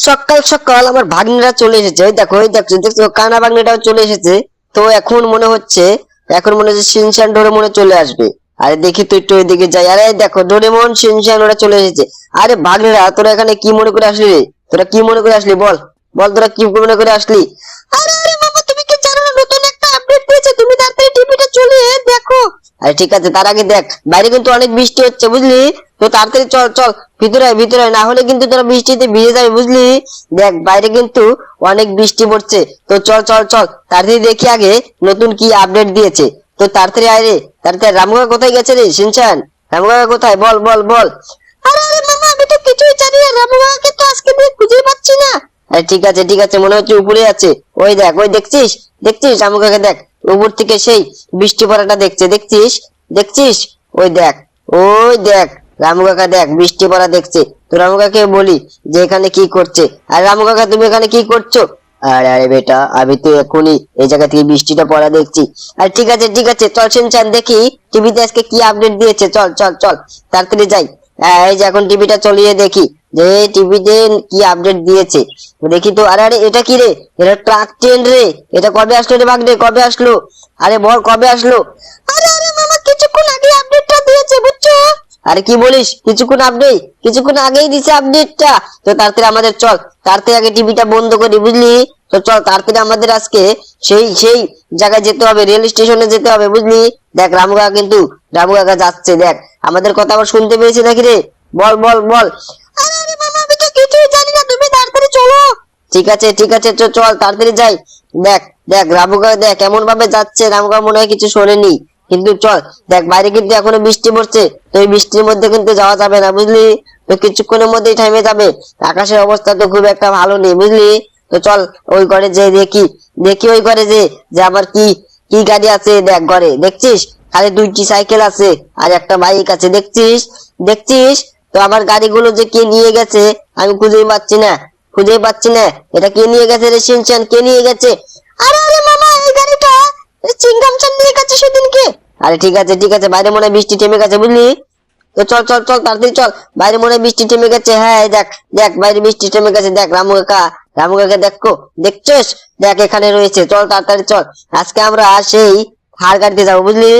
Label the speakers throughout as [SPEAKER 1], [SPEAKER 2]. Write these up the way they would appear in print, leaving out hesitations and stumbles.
[SPEAKER 1] সকাল সকাল আমার ভাগ্নিরা চলে এসেছে। ওই দেখো দেখছো কানা ভাগ্নিটাও চলে এসেছে। তো এখন মনে হচ্ছে শিনচান ডোরেমনে চলে আসবে। আরে দেখি তো একটু ওইদিকে যাই। আরে দেখো ডোরেমন শিনচান ওরা চলে এসেছে। আরে ভাগ্নিরা তোরা এখানে কি মনে করে আসলি রে? তোরা কি মনে করে আসলি বল বল, তোরা কি মনে করে আসলি? আরে আরে বাবা, তুমি কি জানো না নতুন একটা আপডেট দিয়েছে? তুমি তাড়াতাড়ি টিভিটা চলে দেখো। আরে ঠিক আছে, তার আগে দেখ বাইরে কিন্তু অনেক বৃষ্টি হচ্ছে বুঝলি। তো তাড়াতাড়ি চল চল, ভিতরে আয়, না হলে কিন্তু তোরা বৃষ্টিতে ভিজে যাবে বুঝলি। দেখ বাইরে কিন্তু অনেক বৃষ্টি পড়ছে। তো চল চল চল তাড়াতাড়ি দেখি আগে নতুন কি আপডেট দিয়েছে। তো তাড়াতাড়ি আয় রে, তাড়াতাড়ি। রামুকা কোথায় গেছে রে শিনচান? রামুকা কোথায়? বল বল বল। আরে আরে মামা, আমি তো কিছুই জানি না, রামুকাকে তো আজকে দিয়ে খুঁজে পাচ্ছি না। আরে ঠিক আছে, মনে হচ্ছে উপরে আছে। ওই দেখ, ওই দেখছিস দেখছিস রামুকাকে দেখ, উপর থেকে সেই বৃষ্টি পড়াটা দেখছিস দেখছিস। ওই দেখ রামু কাকা দেখ বৃষ্টি পড়া দেখছে। তো রামু কাকাকে বলি যে এখানে কি করছে। আর রামু কাকা তুমি এখানে কি করছো? আরে আরে বেটা, আমি তো এখনই এই জায়গা থেকে বৃষ্টিটা পড়া দেখছি। আর ঠিক আছে চল শিনচান, দেখি টিভিতে আজকে কি আপডেট দিয়েছে। চল চল চল তাড়াতাড়ি যাই। এই যে এখন টিভিটা চলিয়ে দেখি যে টিভিতে কি আপডেট দিয়েছে। দেখি তো। আরে আরে এটা কি রে? এটা ট্রাক ট্রেন রে। এটা কবে আসলো রে ভাগ্নে, কবে আসলো? আরে বল কবে আসলো? আরে আরে মামা, কিছুক্ষণ আগে আপডেটটা দিয়েছে বুঝছো। আরে কি বলিস? কিছুক্ষণ আগেই দিছে আপডেটটা। তো তাড়াতাড়ি আমাদের চল, তাড়াতাড়ি আগে টিভিটা বন্ধ করি বুঝলি। তো চল তাড়াতাড়ি আমাদের আজকে সেই জায়গায় যেতে হবে, রেল স্টেশনে যেতে হবে বুঝলি। দেখ রামু কাকা যাচ্ছে। দেখ আমাদের কথা আবার শুনতে পেয়েছে নাকি রে? বল বল বল। আরে আরে মামা, আমি তো কিছুই জানি না, তুমি তাড়াতাড়ি চলো। ঠিক আছে চল তাড়াতাড়ি যাই। দেখ দেখ রামু কাকা দেখ এমন ভাবে যাচ্ছে, রামু কাকা মনে হয় কিছু শোনেনি। কিন্তু চল দেখ বাইরে কিন্তু এখনো বৃষ্টি পড়ছে। তো এই বৃষ্টির মধ্যে কিন্তু যাওয়া যাবে না বুঝলি। তো কিছুক্ষণের মধ্যেই থেমে যাবে। আকাশের অবস্থা তো খুব একটা ভালো নেই বুঝলি। তো চল ওই ঘরে যে দেখি দেখি ওই ঘরে যে যে আমার কি কি গাড়ি আছে। দেখ ঘরে দেখছিস খালি দুইটি সাইকেল আছে আর একটা বাইক আছে। দেখছিস তো আমার গাড়িগুলো যে কে নিয়ে গেছে আমি খুঁজেই পাচ্ছি না। এটা কে নিয়ে গেছে রে শিনচান? কে নিয়ে গেছে? আরে আরে মামা, এই গাড়িটা চিংগাম চান নিয়ে গেছে সেদিনকে। আরে ঠিক আছে, বাইরে মনে হয় বৃষ্টি থেমে গেছে বুঝলি। তো চল চল চল তাড়াতাড়ি চল, বাইরে মনে হয় বৃষ্টি থেমে গেছে। হ্যাঁ এই দেখ দেখ বাইরে বৃষ্টি থেমে গেছে। দেখ রামু কাকা দেখছিস? দেখ এখানে রয়েছে। চল তাড়াতাড়ি চল, আজকে আমরা সেই থার গাড়িতে যাবো বুঝলি।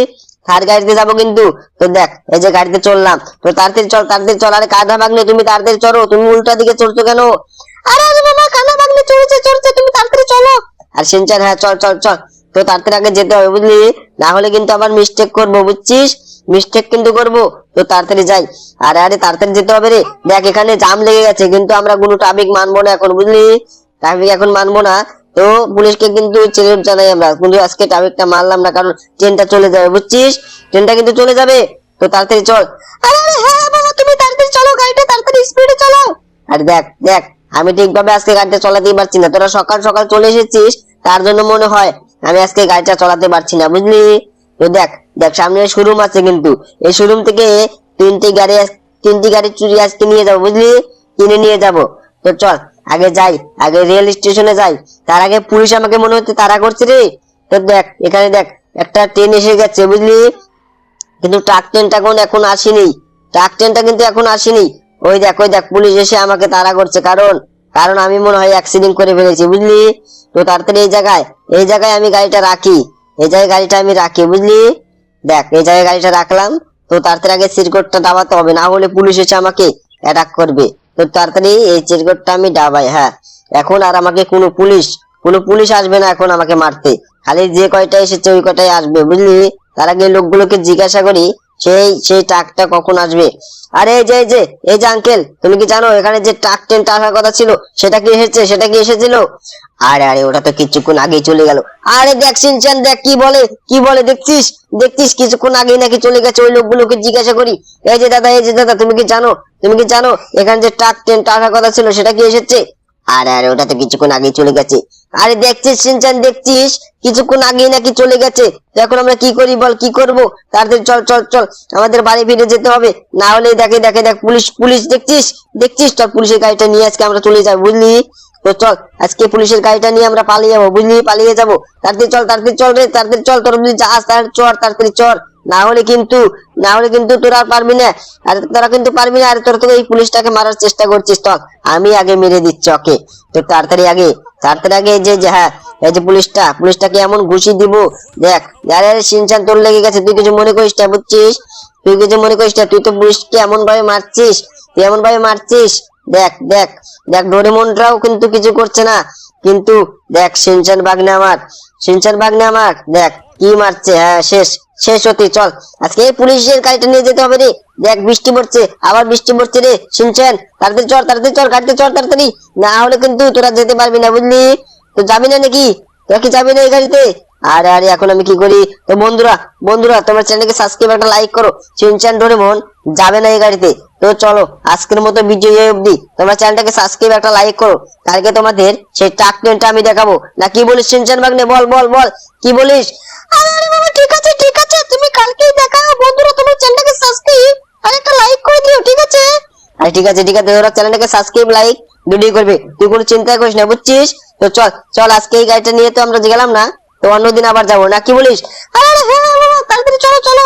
[SPEAKER 1] থার গাড়িতে যাবো কিন্তু। তো দেখ এই যে গাড়িতে চললাম। তো তাড়াতাড়ি চল। আরে কাঁধা ভাগ্নে তুমি তাড়াতাড়ি চলো, তুমি উল্টা দিকে চলছো কেন? আরে আরে মামা, কাঁধা ভাগ্নে চলছে, তুমি তাড়াতাড়ি চলো। আর শিনচান হ্যাঁ চল চল চল। তো তাড়াতাড়ি আগে যেতে হবে বুঝলি, না হলে কিন্তু আবার মিস্টেক করবো বুঝছিস, মিস্টেক কিন্তু করবো। তো তাড়াতাড়ি যাই। আরে আরে তাড়াতাড়ি যেতে হবে রে। দেখ এখানে জাম লেগে গেছে, কিন্তু আমরা কোনো ট্রাফিক মানবো না এখন বুঝলি। ট্রাফিক এখন মানবো না। তো পুলিশকে কিন্তু চেলেট জানাই আমরা, কিন্তু আজকে ট্রাফিকটা মানলাম না, কারণ ট্রেনটা চলে যাবে বুঝছিস, ট্রেনটা কিন্তু চলে যাবে। তো তাড়াতাড়ি চল। আরে আরে হ্যাঁ বাবা, তুমি তাড়াতাড়ি চলো, গাড়িটা তাড়াতাড়ি স্পিডে চালাও। আরে দেখ দেখ আমি ঠিকভাবে আজকে গাড়িটা চালাতেই পারছি না। তোরা সকাল সকাল চলে এসেছিস, তার জন্য মনে হয় আমি আজকে গাড়িটা চালাতে পারছি না বুঝলি। তো দেখ দেখ সামনে শোরুম আছে, কিন্তু এই শোরুম থেকে তিনটি গাড়ি চুরি আজকে নিয়ে যাবো বুঝলি, কিনে নিয়ে যাব। তো চল আগে যাই, আগে রেল স্টেশনে যাই। তার আগে পুলিশ আমাকে মনে হচ্ছে তাড়া করছে রে। তো দেখ এখানে দেখ একটা ট্রেন এসে গেছে বুঝলি, কিন্তু ট্রাক ট্রেনটা এখন আসেনি। ট্রাক ট্রেনটা কিন্তু এখন আসেনি। ওই দেখ পুলিশ এসে আমাকে তাড়া করছে, কারণ কারণ আমি মনে হয় অ্যাক্সিডেন্ট করে ফেলেছি বুঝলি। তো তাড়াতাড়ি এই জায়গায় আমি গাড়িটা রাখি, এই জায়গায় গাড়িটা আমি রাখি বুঝলি। দেখ এই জায়গায় গাড়িটা রাখলাম। তো তাড়াতাড়ি আগে সিটকোডটা দাবাতে হবে, না হলে পুলিশ এসে আমাকে অ্যাটাক করবে। তো তাড়াতাড়ি এই সিটকোডটা আমি দাবাই। হ্যাঁ এখন আর আমাকে কোনো পুলিশ আসবে না এখন আমাকে মারতে, খালি যে কয়টা এসেছে ওই কয়টাই আসবে বুঝলি। তার আগে লোকগুলোকে জিজ্ঞাসা করি সেই ট্রাকটা কখন আসবে। আরে এই যে আঙ্কেল, তুমি কি জানো এখানে যে ট্রাক ট্রেনটা আসার কথা ছিল সেটা কি এসেছিল? আরে আরে ওটা তো কিছুক্ষণ আগেই চলে গেল। আরে দেখ শিনচান দেখ কি বলে দেখছিস কিছুক্ষণ আগেই নাকি চলে গেছে। ওই লোকগুলোকে জিজ্ঞাসা করি, এই যে দাদা তুমি কি জানো এখানে যে ট্রাক ট্রেনটা আসার কথা ছিল সেটা কি এসেছে? আরে আরে ওটা তো কিছুক্ষণ আগেই চলে গেছে। আরে দেখছিস শিনচান কিছুক্ষণ আগেই নাকি চলে গেছে। তো এখন আমরা কি করি বল, কি করবো? তাড়াতাড়ি চল চল চল, আমাদের বাড়ি ফিরে যেতে হবে, না হলে দেখ পুলিশ দেখছিস চল পুলিশের গাড়িটা নিয়ে আজকে আমরা চলে যাই বুঝলি। তো চল আজকে পুলিশের গাড়িটা নিয়ে আমরা পালিয়ে যাবো, বুঝলি, পালিয়ে যাবো। তাড়াতাড়ি চল রে, তাড়াতাড়ি চল, তোর যদি যাস তাহলে চল, তাড়াতাড়ি চল। না হলে কিন্তু তোরা আর পারবি না। আর তোরা কিন্তু পারবি না, আর তোরা তো এই পুলিশটাকে মারার চেষ্টা করছিস। তো আমি আগে মেরে দিচ্ছি ওকে। তো তাড়াতাড়ি আগে হ্যাঁ, এই যে পুলিশটাকে এমন ঘুষি দিব। দেখ, আরে শিনচান তোর লেগে গেছে, তুই কিছু মনে করিস না, বুঝছিস? তুই কিছু মনে করিস না, তুই তো পুলিশকে এমন ভাবে মারছিস, দেখ দেখ দেখ, ডোরেমনরাও কিন্তু কিছু করছে না। কিন্তু দেখ, শিনচান বাগনে আমার দেখ কি মারছে। হ্যাঁ, শেষ শেষ হতে চল। আজকে এই পুলিশের গাড়িটা নিয়ে যেতে হবে রে। দেখ বৃষ্টি পড়ছে, আবার বৃষ্টি পড়ছে রে শিনচান। তাড়াতাড়ি চল গাড়িতে চল তাড়াতাড়ি। না হলে কিন্তু তোরা যেতে পারবি না, বুঝলি? তো যাবি না নাকি? তোরা কি যাবি না এই গাড়িতে? আরে আরে, এখন আমি কি করি? তো বন্ধুরা তোমার চ্যানেলকে সাবস্ক্রাইব, একটা লাইক করো। শিনচান ডোরেমন যাবে না এই গাড়িতে। তো চলো, আজকের মতো ভিডিও এই অবধি। তোমরা চ্যানেলটাকে সাবস্ক্রাইব, একটা লাইক করো। কালকে তোমাদের সেই ট্রাক ট্রেনটা আমি দেখাবো। না কি বলিস শিনচান বাগনে? বল বল বল, কি বলিস? আরে বাবা, ঠিক আছে তুমি কালকেই দেখাও। বন্ধুরা তোমার চ্যানেলটাকে সাবস্ক্রাইব আর একটা লাইক করে দিও, ঠিক আছে? আরে ঠিক আছে তোরা চ্যানেলটাকে সাবস্ক্রাইব, লাইক ভিডিও করবে, তুই কোনো চিন্তা করিস না, বুঝছিস? তো চল চল, আজকে এই গাড়িটা নিয়ে তো আমরা গেলাম না, তো অন্যদিন আবার যাবো, না কি বলিস? আরে হ্যাঁ বাবা, তাড়াতাড়ি চলো চলো।